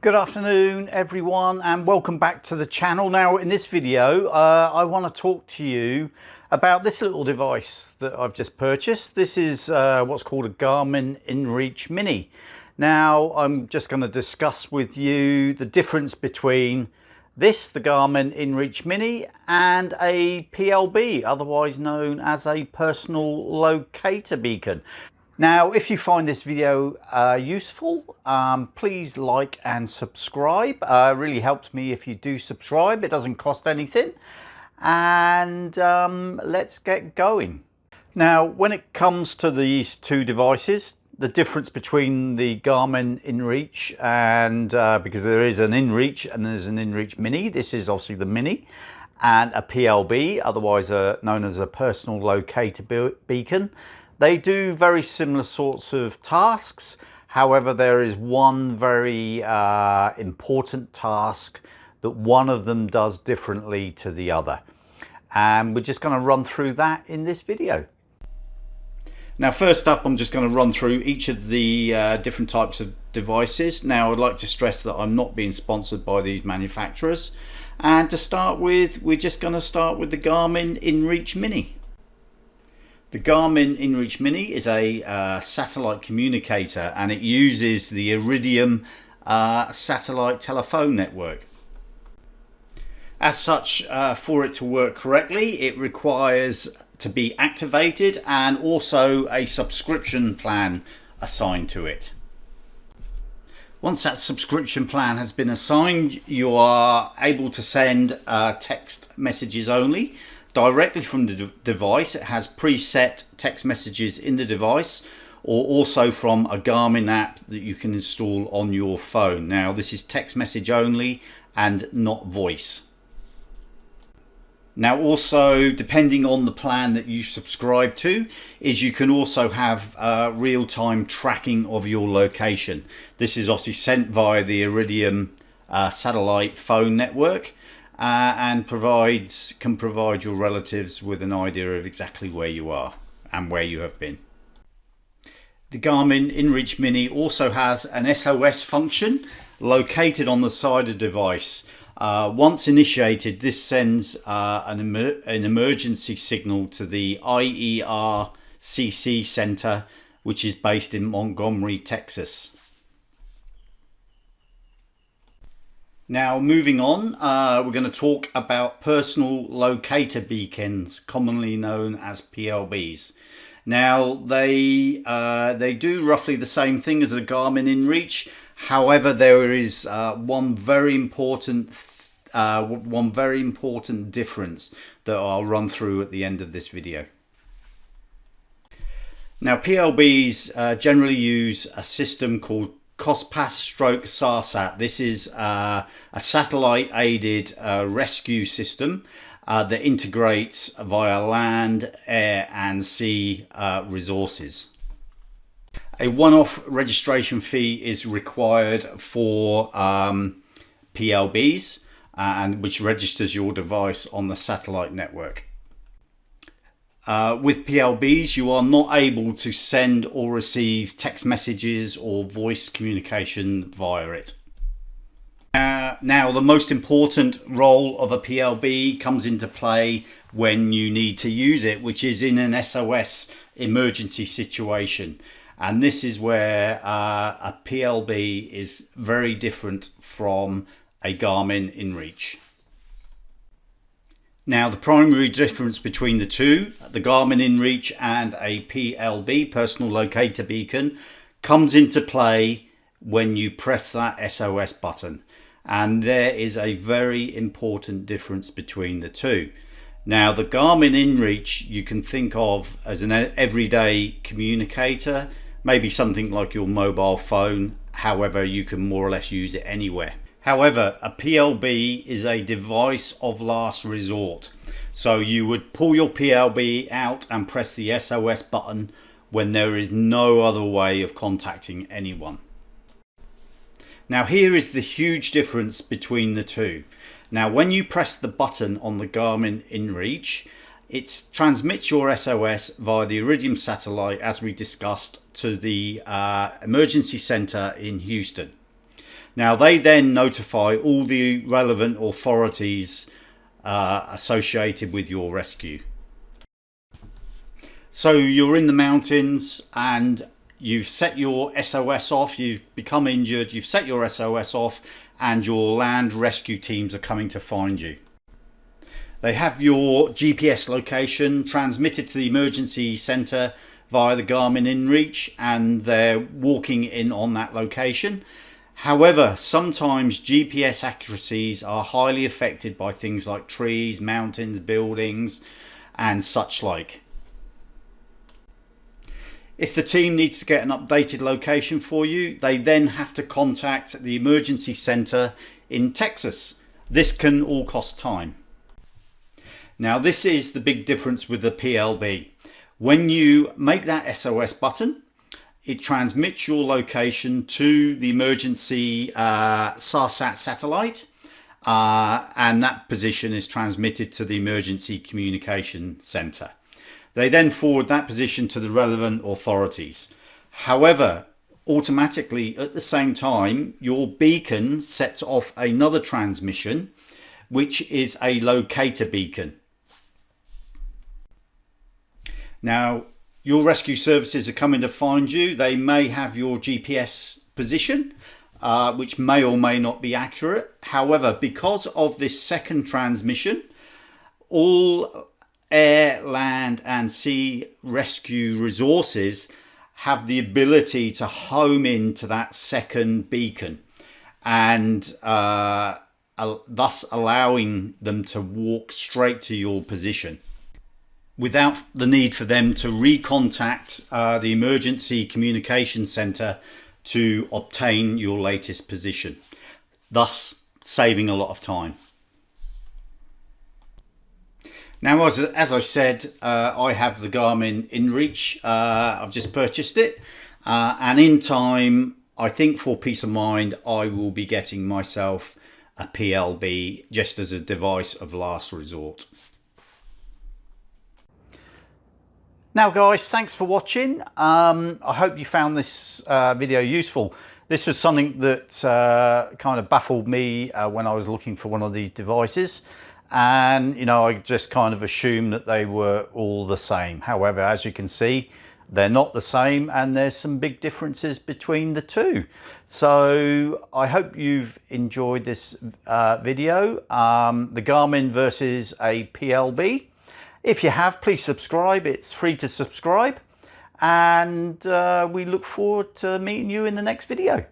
Good afternoon everyone, and welcome back to the channel. Now in this video I want to talk to you about this little device that I've just purchased. This is what's called a Garmin Inreach Mini. Now I'm just going to discuss with you the difference between this, the Garmin Inreach Mini, and a PLB, otherwise known as a personal locator beacon. Now, if you find this video useful, please like and subscribe. It really helps me if you do subscribe. It doesn't cost anything. And let's get going. Now, when it comes to these two devices, the difference between the Garmin Inreach and, because there is an Inreach and there's an Inreach Mini, this is obviously the Mini, and a PLB, otherwise known as a personal locator beacon. They do very similar sorts of tasks. However, there is one very important task that one of them does differently to the other. And we're just going to run through that in this video. Now, first up, I'm just going to run through each of the different types of devices. Now, I'd like to stress that I'm not being sponsored by these manufacturers. And to start with, we're just going to start with the Garmin Inreach Mini. The Garmin Inreach Mini is a satellite communicator, and it uses the Iridium satellite telephone network. As such, for it to work correctly, it requires to be activated and also a subscription plan assigned to it. Once that subscription plan has been assigned, you are able to send text messages only directly from the device. It has preset text messages in the device, or also from a Garmin app that you can install on your phone. Now, this is text message only and not voice. Now, also, depending on the plan that you subscribe to, is you can also have real-time tracking of your location. This is obviously sent via the Iridium satellite phone network. And can provide your relatives with an idea of exactly where you are and where you have been. The Garmin Inreach Mini also has an SOS function located on the side of the device. Once initiated, this sends an emergency signal to the IERCC Center, which is based in Montgomery, Texas. Now, moving on, we're going to talk about personal locator beacons, commonly known as PLBs. Now, they do roughly the same thing as the Garmin Inreach. However, there is one very important difference that I'll run through at the end of this video. Now, PLBs generally use a system called COSPAS/SARSAT. This is a satellite aided rescue system that integrates via land, air and sea resources. A one-off registration fee is required for PLBs, and which registers your device on the satellite network. With PLBs, you are not able to send or receive text messages or voice communication via it. Now, the most important role of a PLB comes into play when you need to use it, which is in an SOS emergency situation. And this is where a PLB is very different from a Garmin Inreach. Now, the primary difference between the two, the Garmin Inreach and a PLB, personal locator beacon, comes into play when you press that SOS button. And there is a very important difference between the two. Now, the Garmin Inreach you can think of as an everyday communicator, maybe something like your mobile phone. However, you can more or less use it anywhere. However, a PLB is a device of last resort. So you would pull your PLB out and press the SOS button when there is no other way of contacting anyone. Now, here is the huge difference between the two. Now, when you press the button on the Garmin Inreach, it transmits your SOS via the Iridium satellite, as we discussed, to the emergency center in Houston. Now they then notify all the relevant authorities associated with your rescue. So you're in the mountains and you've set your SOS off, you've become injured, you've set your SOS off, and your land rescue teams are coming to find you. They have your GPS location transmitted to the emergency centre via the Garmin Inreach, and they're walking in on that location. However, sometimes GPS accuracies are highly affected by things like trees, mountains, buildings, and such like. If the team needs to get an updated location for you, they then have to contact the emergency centre in Texas. This can all cost time. Now, this is the big difference with the PLB. When you make that SOS button, it transmits your location to the emergency SARSAT satellite, and that position is transmitted to the emergency communication centre. They then forward that position to the relevant authorities. However, automatically at the same time, your beacon sets off another transmission, which is a locator beacon. Now, your rescue services are coming to find you. They may have your GPS position, which may or may not be accurate. However, because of this second transmission, all air, land and sea rescue resources have the ability to home into that second beacon, and thus allowing them to walk straight to your position without the need for them to recontact the emergency communication centre to obtain your latest position, thus saving a lot of time. Now, as I said, I have the Garmin Inreach. I've just purchased it, and in time, I think for peace of mind, I will be getting myself a PLB just as a device of last resort. Now guys, thanks for watching. I hope you found this video useful. This was something that kind of baffled me when I was looking for one of these devices. And you know, I just kind of assumed that they were all the same. However, as you can see, they're not the same, and there's some big differences between the two. So I hope you've enjoyed this video, the Garmin versus a PLB. If you have, please subscribe. It's free to subscribe, and we look forward to meeting you in the next video.